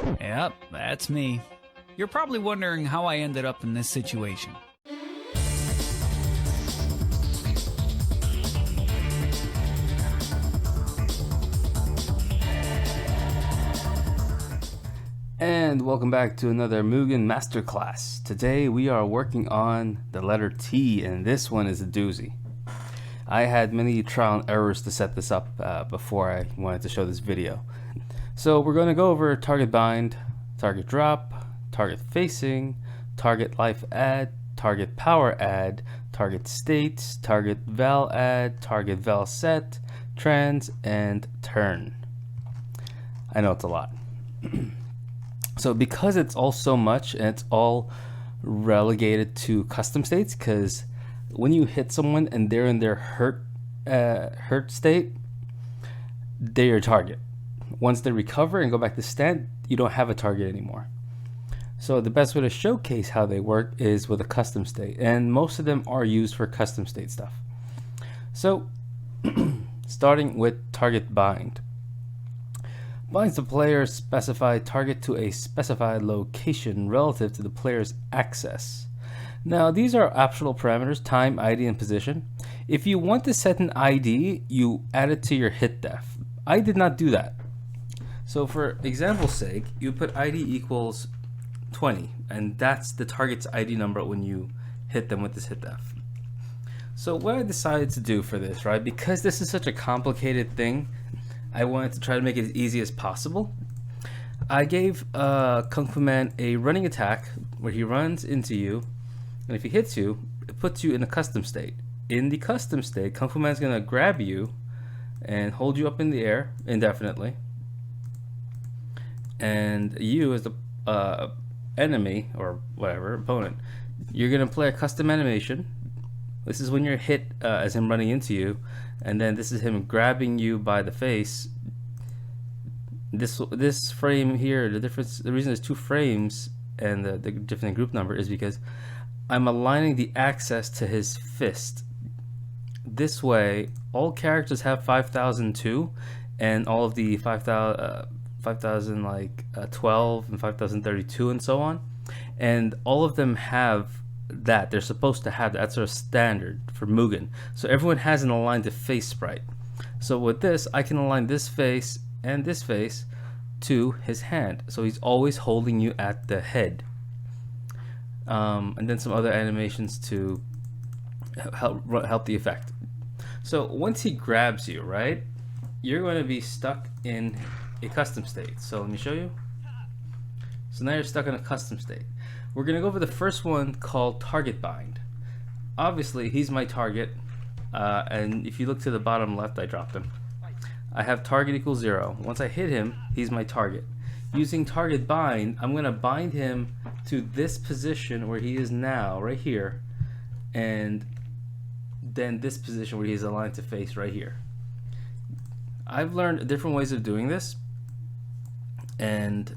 Yep, that's me. You're probably wondering how I ended up in this situation. And welcome back to another Mugen Masterclass. Today we are working on the letter T, and this one is a doozy. I had many trial and errors to set this up before I wanted to show this video. So we're going to go over TargetBind, TargetDrop, TargetFacing, TargetLifeAdd, TargetPowerAdd, TargetState, TargetVelAdd, TargetVelSet, Trans, and Turn. I know it's a lot. So because it's all so much and it's all relegated to custom states, because when you hit someone and they're in their hurt state, they're your target. Once they recover and go back to stand, you don't have a target anymore. So the best way to showcase how they work is with a custom state, and most of them are used for custom state stuff. So starting with TargetBind. Binds the player's specified target to a specified location relative to the player's access. Now these are optional parameters: time, ID, and position. If you want to set an ID, you add it to your hit def. I did not do that. So for example's sake, you put ID equals 20, and that's the target's ID number when you hit them with this hit def. So what I decided to do for this, right, because this is such a complicated thing, I wanted to try to make it as easy as possible. I gave Kung Fu Man a running attack where he runs into you, and if he hits you, it puts you in a custom state. In the custom state, Kung Fu Man's gonna grab you and hold you up in the air indefinitely, and you as the enemy or whatever opponent, you're gonna play a custom animation. This is when you're hit as him running into you, and then this is him grabbing you by the face. This frame here, the reason there's two frames and the different group number is because I'm aligning the access to his fist. This way, all characters have 5002, and all of the 5012 and 5032 and so on, and all of them have that. They're supposed to have that. That's our standard for Mugen. So everyone has an aligned to face sprite. So with this, I can align this face and this face to his hand. So he's always holding you at the head. And then some other animations to help the effect. So once he grabs you, right, you're going to be stuck in a custom state. So let me show you. So now you're stuck in a custom state. We're going to go over the first one called TargetBind. Obviously, he's my target, and if you look to the bottom left, I dropped him. I have target equals 0. Once I hit him, he's my target. Using TargetBind, I'm going to bind him to this position where he is now, right here, and then this position where he is aligned to face right here. I've learned different ways of doing this, and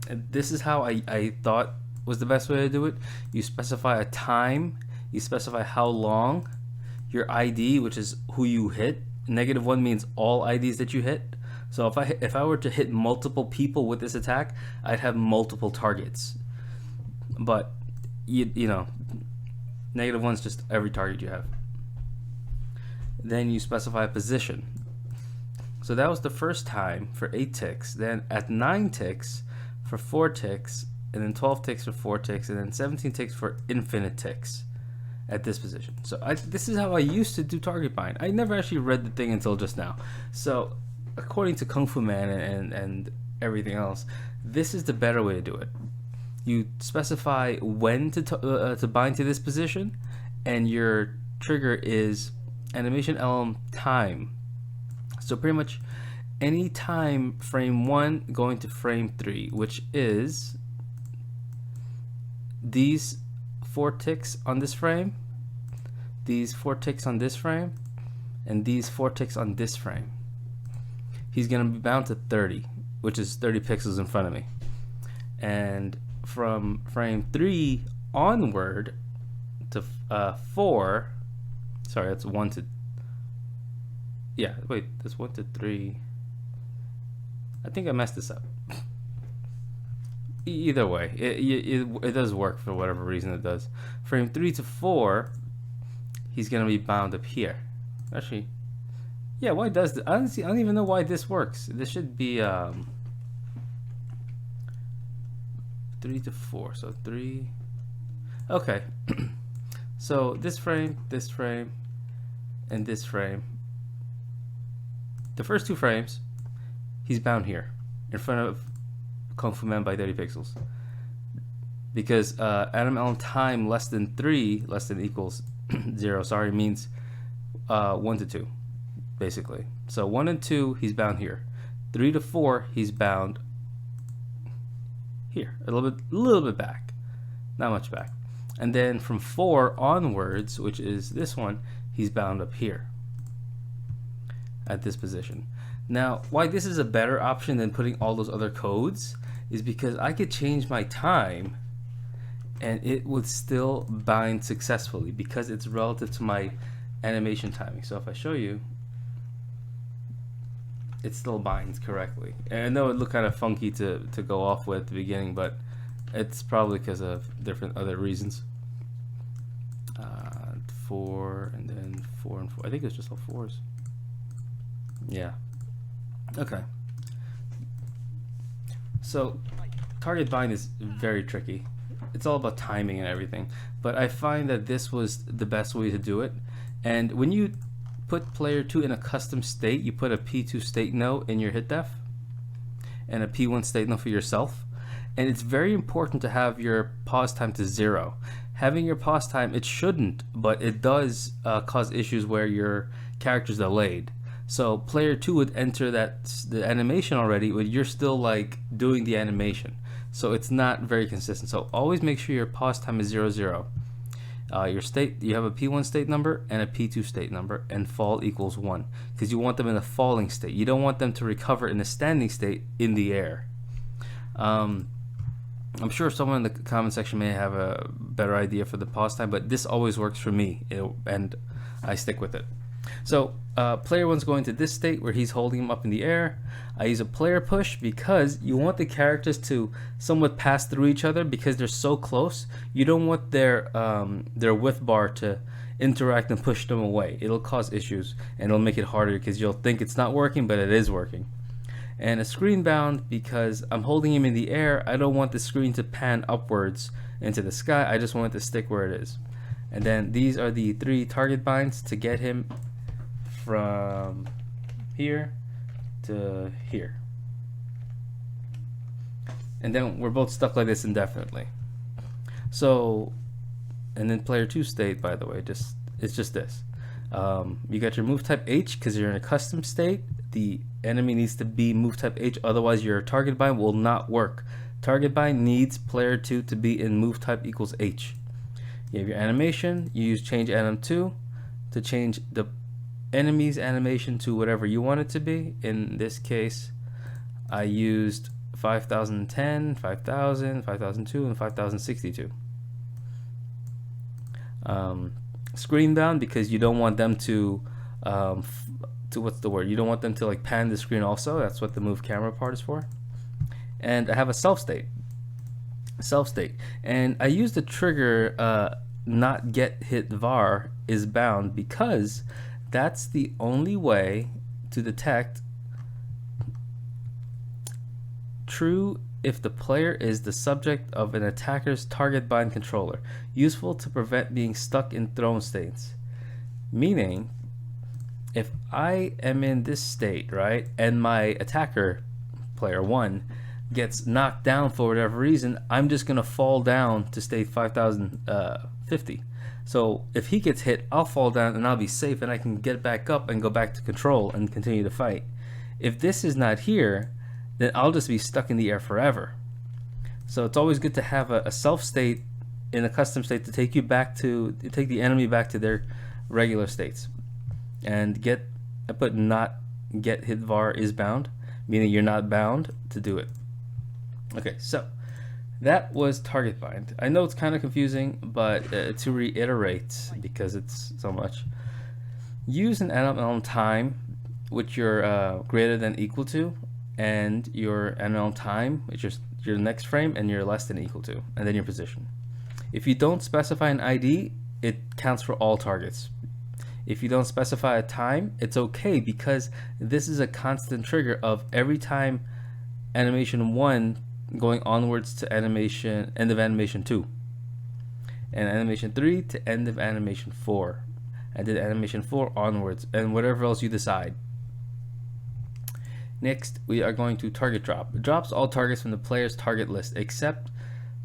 this is how I thought was the best way to do it. You specify a time, you specify how long, your ID, which is who you hit. -1 means all IDs that you hit. So if I were to hit multiple people with this attack, I'd have multiple targets. But you know, -1's just every target you have. Then you specify a position. So that was the first time for 8 ticks. Then at 9 ticks for 4 ticks, and then 12 ticks for 4 ticks, and then 17 ticks for infinite ticks at this position. So this is how I used to do TargetBind. I never actually read the thing until just now. So according to Kung Fu Man and everything else, this is the better way to do it. You specify when to bind to this position, and your trigger is animation elem time. So pretty much any time frame 1 going to frame 3, which is these 4 ticks on this frame, these 4 ticks on this frame, and these 4 ticks on this frame. He's going to be bound to 30, which is 30 pixels in front of me. And from frame 3 onward to 4, sorry, that's 1 to, yeah, wait, that's 1 to 3. I think I messed this up. either way, it does work for whatever reason it does. Frame 3 to 4, he's gonna be bound up here. Actually, yeah. Why does this? I don't even know why this works. This should be 3 to 4. So 3. Okay. So this frame, and this frame. The first 2 frames, he's bound here in front of Kung Fu Man by 30 pixels. Because anim time less than 3, less than equals 0, sorry, means 1 to 2, basically. So 1 and 2, he's bound here. 3 to 4, he's bound here, a little bit back, not much back. And then from 4 onwards, which is this one, he's bound up here at this position. Now, why this is a better option than putting all those other codes is because I could change my time and it would still bind successfully because it's relative to my animation timing. So if I show you, it still binds correctly. And I know it looked kind of funky to go off with at the beginning, but it's probably because of different other reasons. 4 and then 4 and 4. I think it's just all 4s. Yeah. Okay. So TargetBind is very tricky. It's all about timing and everything. But I find that this was the best way to do it. And when you put player 2 in a custom state, you put a P2 state note in your hit def and a P1 state note for yourself. And it's very important to have your pause time to 0. Having your pause time, it shouldn't, but it does cause issues where your character's delayed. So player 2 would enter the animation already, but you're still like doing the animation. So it's not very consistent. So always make sure your pause time is 0, 0. Your state, you have a P1 state number and a P2 state number, and fall equals 1, because you want them in a falling state. You don't want them to recover in a standing state in the air. I'm sure someone in the comment section may have a better idea for the pause time, but this always works for me, and I stick with it. So player 1's going to this state where he's holding him up in the air. I use a player push because you want the characters to somewhat pass through each other because they're so close. You don't want their width bar to interact and push them away. It'll cause issues and it'll make it harder because you'll think it's not working, but it is working. And a screen bound because I'm holding him in the air. I don't want the screen to pan upwards into the sky. I just want it to stick where it is. And then these are the 3 target binds to get him from here to here. And then we're both stuck like this indefinitely. So, and then player 2 state, by the way, it's just this. You got your move type H because you're in a custom state. The enemy needs to be move type H, otherwise your target bind will not work. Target bind needs player 2 to be in move type equals H. You have your animation. You use change anim 2 to change the enemy's animation to whatever you want it to be. In this case, I used 5010, 5000, 5002, and 5062. Screen bound because you don't want them to what's the word? You don't want them to like pan the screen also. That's what the move camera part is for. And I have a self state. And I use the trigger not get hit var is bound because that's the only way to detect true if the player is the subject of an attacker's target bind controller, useful to prevent being stuck in thrown states. Meaning, if I am in this state, right, and my attacker, player 1, gets knocked down for whatever reason, I'm just going to fall down to state 5050. So if he gets hit, I'll fall down and I'll be safe and I can get back up and go back to control and continue to fight. If this is not here, then I'll just be stuck in the air forever. So it's always good to have a self state in a custom state to take the enemy back to their regular states. And I put not get hit var is bound, meaning you're not bound to do it. Okay, so that was TargetBind. I know it's kind of confusing, but to reiterate, because it's so much, use an anim time which you're greater than equal to and your ML time, which is your next frame, and your less than equal to, and then your position. If you don't specify an ID, it counts for all targets. If you don't specify a time, it's okay, because this is a constant trigger of every time animation 1 going onwards to animation end of animation 2, and animation 3 to end of animation 4, and then animation 4 onwards, and whatever else you decide. Next, we are going to target drop. It drops all targets from the player's target list, except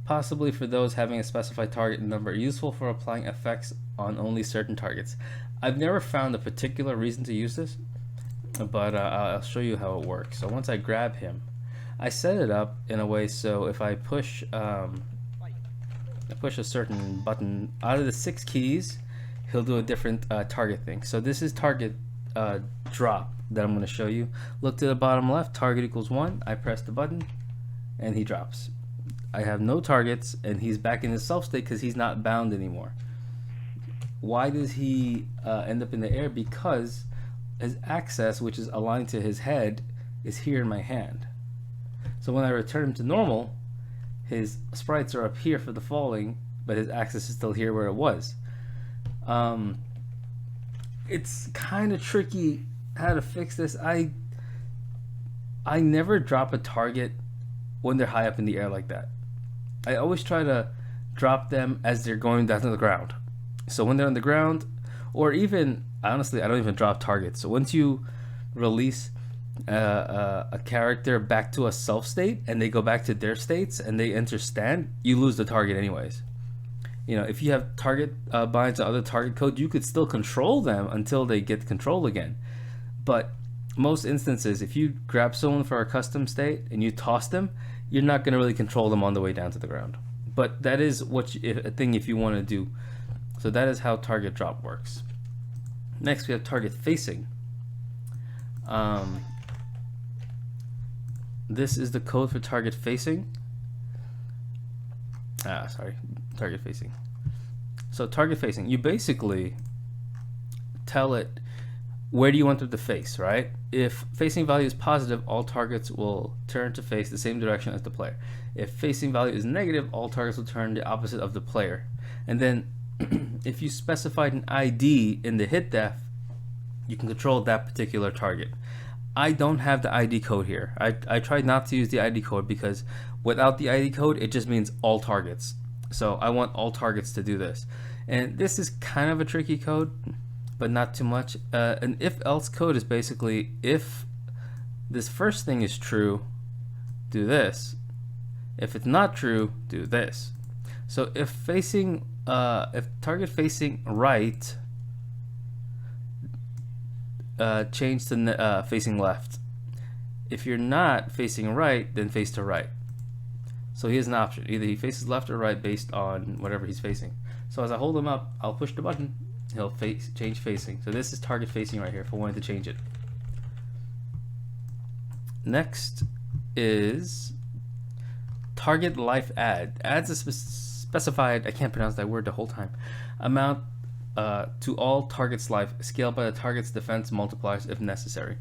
possibly for those having a specified target number, useful for applying effects on only certain targets. I've never found a particular reason to use this, but I'll show you how it works. So once I grab him, I set it up in a way so if I push a certain button, out of the 6 keys, he'll do a different target thing. So this is target drop that I'm going to show you. Look to the bottom left, target equals 1. I press the button and he drops. I have no targets and he's back in his self state because he's not bound anymore. Why does he end up in the air? Because his axis, which is aligned to his head, is here in my hand. So when I return him to normal, his sprites are up here for the falling, but his axis is still here where it was. It's kind of tricky how to fix this. I never drop a target when they're high up in the air like that. I always try to drop them as they're going down to the ground. So when they're on the ground, or even, honestly, I don't even drop targets. So once you release a character back to a self state and they go back to their states and they enter stand, you lose the target anyways. You know, if you have target binds and other target code, you could still control them until they get control again. But most instances, if you grab someone for a custom state and you toss them, you're not going to really control them on the way down to the ground. But that is what a thing if you want to do. So that is how target drop works. Next, we have target facing. This is the code for target facing. Target facing. So target facing, you basically tell it where do you want them to face, right? If facing value is positive, all targets will turn to face the same direction as the player. If facing value is negative, all targets will turn the opposite of the player. And then if you specified an ID in the hit def, you can control that particular target. I don't have the ID code here. I tried not to use the ID code because without the ID code, it just means all targets. So I want all targets to do this. And this is kind of a tricky code, but not too much. An if-else code is basically if this first thing is true, do this. If it's not true, do this. So if target facing right, change to facing left. If you're not facing right, then face to right. So he has an option. Either he faces left or right based on whatever he's facing. So as I hold him up, I'll push the button. He'll change facing. So this is target facing right here if I wanted to change it. Next is TargetLifeAdd. Adds a specified, I can't pronounce that word the whole time, amount to all targets' life, scaled by the target's defense multipliers if necessary.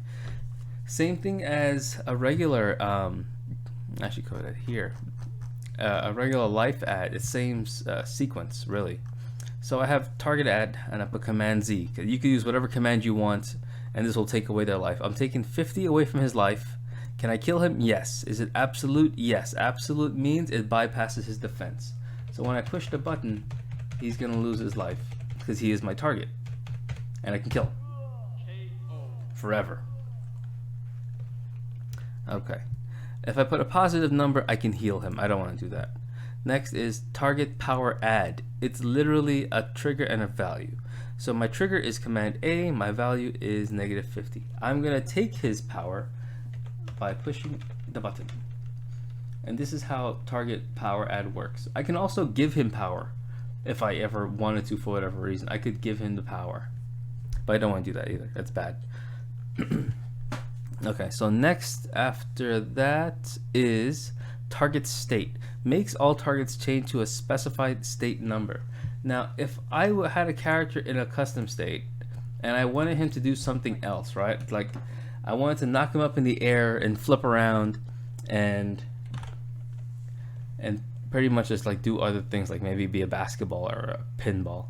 Same thing as a regular, actually code that here, a regular life add. It's same sequence really. So I have target add and I put command Z. You can use whatever command you want and this will take away their life. I'm taking 50 away from his life. Can I kill him? Yes. Is it absolute? Yes. Absolute means it bypasses his defense. So when I push the button, he's gonna lose his life because he is my target and I can kill him forever. Okay. If I put a positive number, I can heal him. I don't want to do that. Next is TargetPowerAdd. It's literally a trigger and a value. So my trigger is command A, my value is -50. I'm gonna take his power by pushing the button. And this is how TargetPowerAdd works. I can also give him power if I ever wanted to for whatever reason. I could give him the power. But I don't want to do that either. That's bad. Okay, so next after that is TargetState. Makes all targets change to a specified state number. Now, if I had a character in a custom state and I wanted him to do something else, right? Like I wanted to knock him up in the air and flip around and pretty much just like do other things, like maybe be a basketball or a pinball.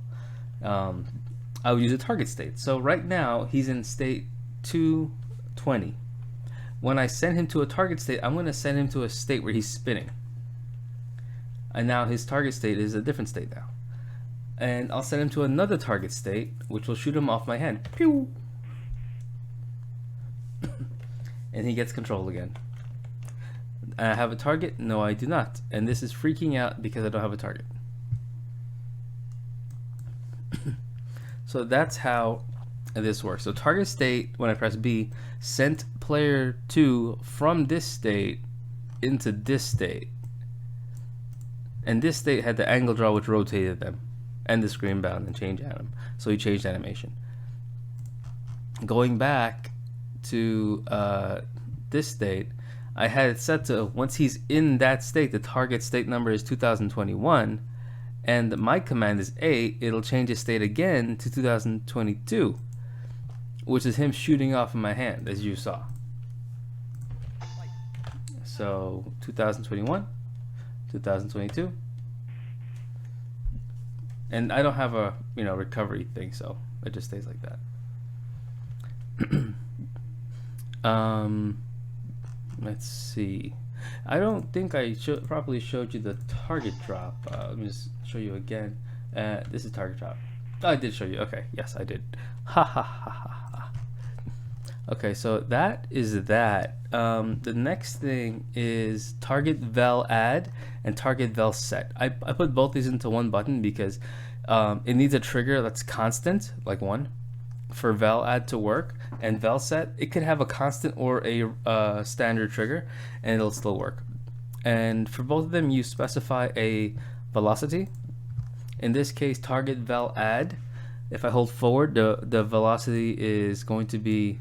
I would use a target state. So right now he's in state 220. When I send him to a target state, I'm going to send him to a state where he's spinning. And now his target state is a different state now. And I'll send him to another target state, which will shoot him off my hand. Pew! And he gets control again. I have a target? No, I do not. And this is freaking out because I don't have a target. So that's how this works. So target state, when I press B, sent player 2 from this state into this state. And this state had the angle draw which rotated them, and the screen bound and change anim. So he changed animation. Going back to this state, I had it set to, once he's in that state, the target state number is 2021, and my command is A, it'll change his state again to 2022, which is him shooting off in my hand, as you saw. So 2021, 2022, and I don't have a recovery thing, so it just stays like that. Let's see. I don't think I properly showed you the target drop. Let me just show you again. This is target drop. Oh, I did show you. Okay, yes, I did. Ha ha ha ha ha. Okay, so that is that. The next thing is TargetVelAdd and TargetVelSet. I put both these into one button because it needs a trigger that's constant, like 1, for VelAdd to work, and VelSet, it could have a constant or a standard trigger and it'll still work. And for both of them you specify a velocity. In this case, TargetVelAdd, if I hold forward, the velocity is going to be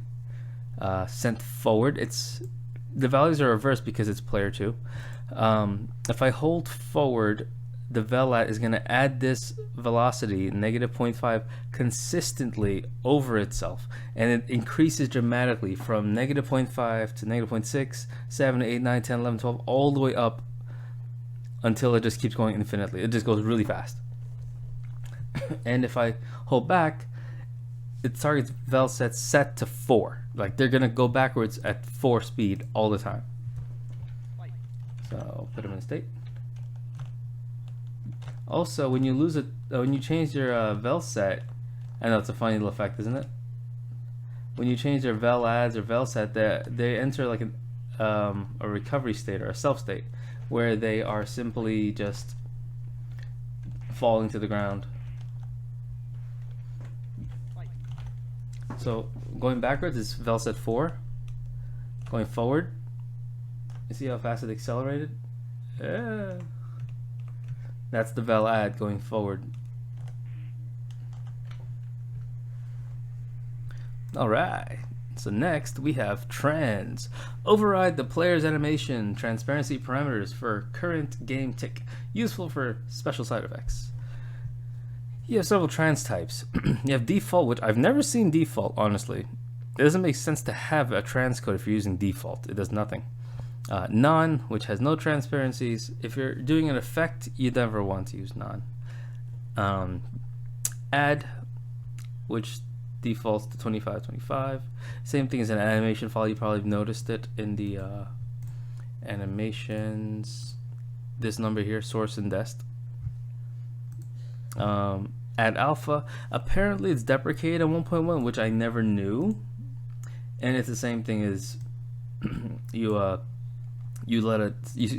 sent forward. The values are reversed because it's player 2. If I hold forward, the VelAdd is going to add this velocity, -0.5, consistently over itself, and it increases dramatically from -0.5 to -0.6, 7, 8, 9, 10, 11, 12, all the way up until it just keeps going infinitely. It just goes really fast. And if I hold back, it targets VelSet set to 4. Like, they're going to go backwards at 4 speed all the time. So put them in state. Also, when you lose it, when you change your VelSet, I know it's a funny little effect, isn't it? When you change their VelAdds or VelSet, they enter like a recovery state or a self state, where they are simply just falling to the ground. So going backwards is VelSet 4. Going forward, you see how fast it accelerated? That's the VelAdd going forward. Alright, so next we have trans. Override the player's animation transparency parameters for current game tick. Useful for special side effects. You have several trans types. You have default, which I've never seen default, honestly. It doesn't make sense to have a trans code if you're using default. It does nothing. Non, which has no transparencies. If you're doing an effect, you never want to use non. Add, which defaults to 2525. Same thing as an animation file. You probably noticed it in the animations. This number here, source and dest. Add alpha. Apparently it's deprecated on 1.1, which I never knew. And it's the same thing as you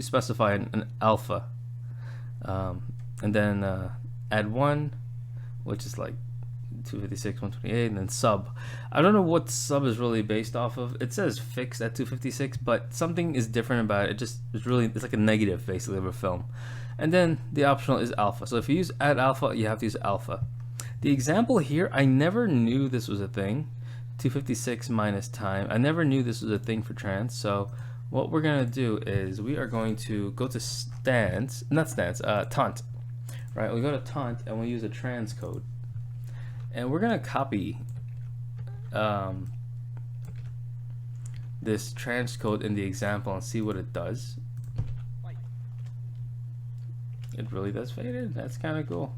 specify an alpha, and then add 1, which is like 256, 128, and then sub. I don't know what sub is really based off of. It says fixed at 256, but something is different about it. It's like a negative basically of a film. And then the optional is alpha. So if you use add alpha, you have to use alpha. The example here, I never knew this was a thing. 256 minus time. I never knew this was a thing for trans. So what we're gonna do is we are going to go to taunt. Right, we go to taunt and we use a trans code. And we're gonna copy this transcode in the example and see what it does. It really does fade in. That's kind of cool.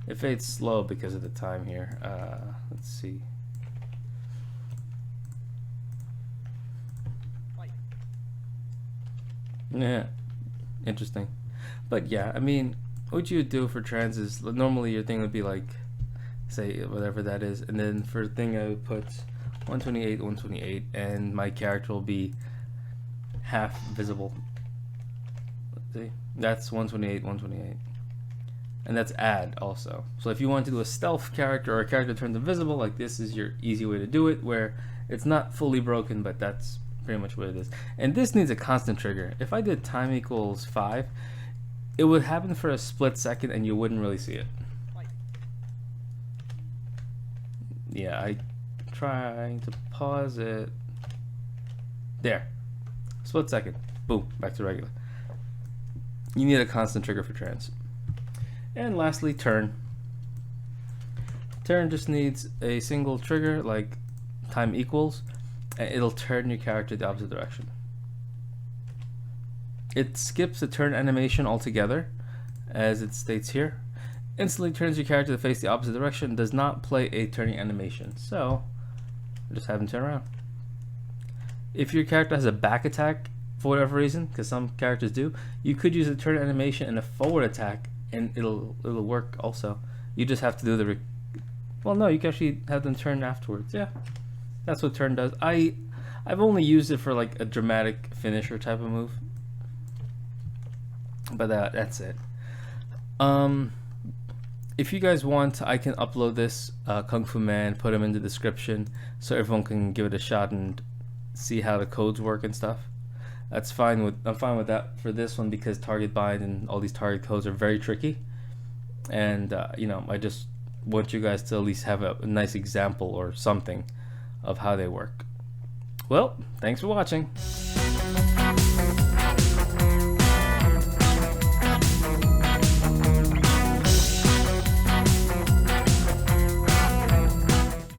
It fades slow because of the time here. Let's see. Yeah, interesting. But yeah, I mean, what you would do for trans is normally your thing would be like, say whatever that is, and then for thing I would put 128, 128, and my character will be half visible. Let's see, that's 128, 128, and that's add also. So if you want to do a stealth character or a character that turns invisible, like this is your easy way to do it, where it's not fully broken, but that's pretty much what it is. And this needs a constant trigger. If I did time equals 5, it would happen for a split second and you wouldn't really see it. Yeah, I trying to pause it. There. Split second. Boom, back to regular. You need a constant trigger for trans. And lastly, turn. Turn just needs a single trigger, like time equals, and it'll turn your character the opposite direction. It skips the turn animation altogether, as it states here. Instantly turns your character to face the opposite direction, does not play a turning animation. So, just have him turn around. If your character has a back attack, for whatever reason, because some characters do, you could use a turn animation and a forward attack, and it'll work also. You just have to do the well, no, you can actually have them turn afterwards. Yeah, that's what turn does. I've only used it for like a dramatic finisher type of move, but that's it. If you guys want, I can upload this Kung Fu Man, put him in the description, so everyone can give it a shot and see how the codes work and stuff. That's fine with I'm fine with that for this one, because TargetBind and all these target codes are very tricky, and you know, I just want you guys to at least have a nice example or something of how they work. Well, thanks for watching.